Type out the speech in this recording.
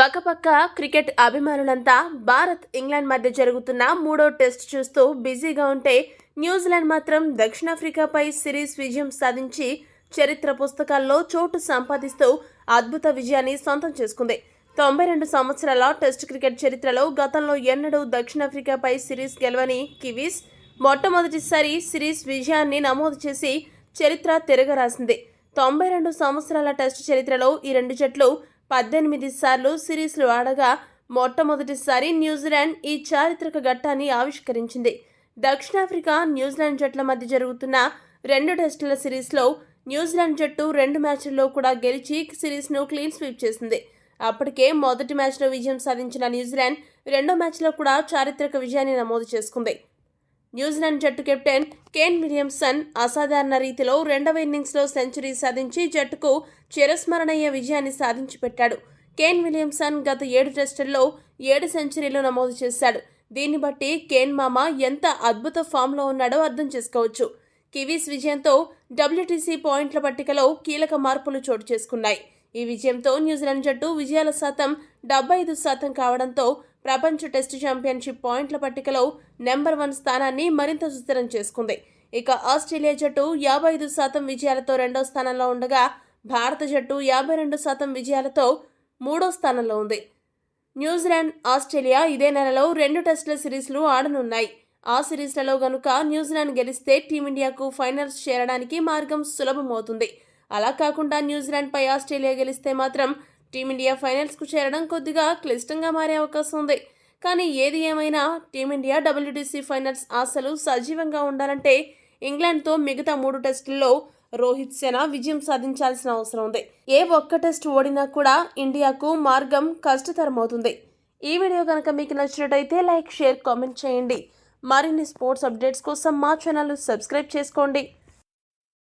ఒకపక్క cricket అభిమానులంతా Bharat England మధ్య జరుగుతున్న మూడో టెస్ట్ చూస్తూ బిజీగా ఉంటే న్యూజిలాండ్ మాత్రం దక్షిణాఫ్రికాపై సిరీస్ విజయం సాధించి చరిత్ర పుస్తకాల్లో చోటు సంపాదిస్తూ అద్భుత విజయాన్ని సొంతం చేసుకుంది. 92 సంవత్సరాల టెస్ట్ క్రికెట్ చరిత్రలో గతంలో ఎన్నడూ దక్షిణాఫ్రికాపై సిరీస్ గెలవని కివీస్ మొట్టమొదటిసారి సిరీస్ విజయాన్ని నమోదు చేసి చరిత్ర తిరగరాసింది. 92 సంవత్సరాల టెస్ట్ చరిత్రలో ఈ రెండు జట్లు 18 సార్లు సిరీస్లు ఆడగా మొట్టమొదటిసారి న్యూజిలాండ్ ఈ చారిత్రక ఘట్టాన్ని ఆవిష్కరించింది. దక్షిణాఫ్రికా న్యూజిలాండ్ జట్ల మధ్య జరుగుతున్న 2 టెస్టుల సిరీస్లో న్యూజిలాండ్ జట్టు 2 మ్యాచ్ల్లో కూడా గెలిచి సిరీస్ను క్లీన్ స్వీప్ చేసింది. అప్పటికే మొదటి మ్యాచ్లో విజయం సాధించిన న్యూజిలాండ్ రెండో మ్యాచ్లో కూడా చారిత్రక విజయాన్ని నమోదు చేసుకుంది. న్యూజిలాండ్ జట్టు కెప్టెన్ కేన్ విలియమ్సన్ అసాధారణ రీతిలో రెండవ ఇన్నింగ్స్లో సెంచరీ సాధించి జట్టుకు చిరస్మరణీయ విజయాన్ని సాధించి పెట్టాడు. కేన్ విలియమ్సన్ గత 7 టెస్టుల్లో 7 సెంచరీలు నమోదు చేశాడు. దీన్ని బట్టి కేన్ మామ ఎంత అద్భుత ఫామ్లో ఉన్నాడో అర్థం చేసుకోవచ్చు. కివీస్ విజయంతో WTC పాయింట్ల పట్టికలో కీలక మార్పులు చోటు చేసుకున్నాయి. ఈ విజయంతో న్యూజిలాండ్ జట్టు విజయాల శాతం 75% కావడంతో ప్రపంచ టెస్ట్ ఛాంపియన్షిప్ పాయింట్ల పట్టికలో నెంబర్ 1 స్థానాన్ని మరింత సుస్థిరం చేసుకుంది. ఇక ఆస్ట్రేలియా జట్టు 55% విజయాలతో రెండో స్థానంలో ఉండగా భారత జట్టు 52% విజయాలతో మూడో స్థానంలో ఉంది. న్యూజిలాండ్, ఆస్ట్రేలియా ఇదే నెలలో 2 టెస్టుల సిరీస్లు ఆడనున్నాయి. ఆ సిరీస్లలో గనుక న్యూజిలాండ్ గెలిస్తే టీమిండియాకు ఫైనల్స్ చేరడానికి మార్గం సులభమవుతుంది. అలా కాకుండా న్యూజిలాండ్పై ఆస్ట్రేలియా గెలిస్తే మాత్రం టీమిండియా ఫైనల్స్కు చేరడం కొద్దిగా క్లిష్టంగా మారే అవకాశం ఉంది. కానీ ఏది ఏమైనా టీమిండియా WTC ఫైనల్స్ ఆశలు సజీవంగా ఉండాలంటే ఇంగ్లాండ్తో మిగతా 3 టెస్టుల్లో రోహిత్ సేన విజయం సాధించాల్సిన అవసరం ఉంది. ఏ ఒక్క టెస్ట్ ఓడినా కూడా ఇండియాకు మార్గం కష్టతరమవుతుంది. ఈ వీడియో కనుక మీకు నచ్చినట్టయితే లైక్, షేర్, కామెంట్ చేయండి. మరిన్ని స్పోర్ట్స్ అప్డేట్స్ కోసం మా ఛానల్ సబ్స్క్రైబ్ చేసుకోండి.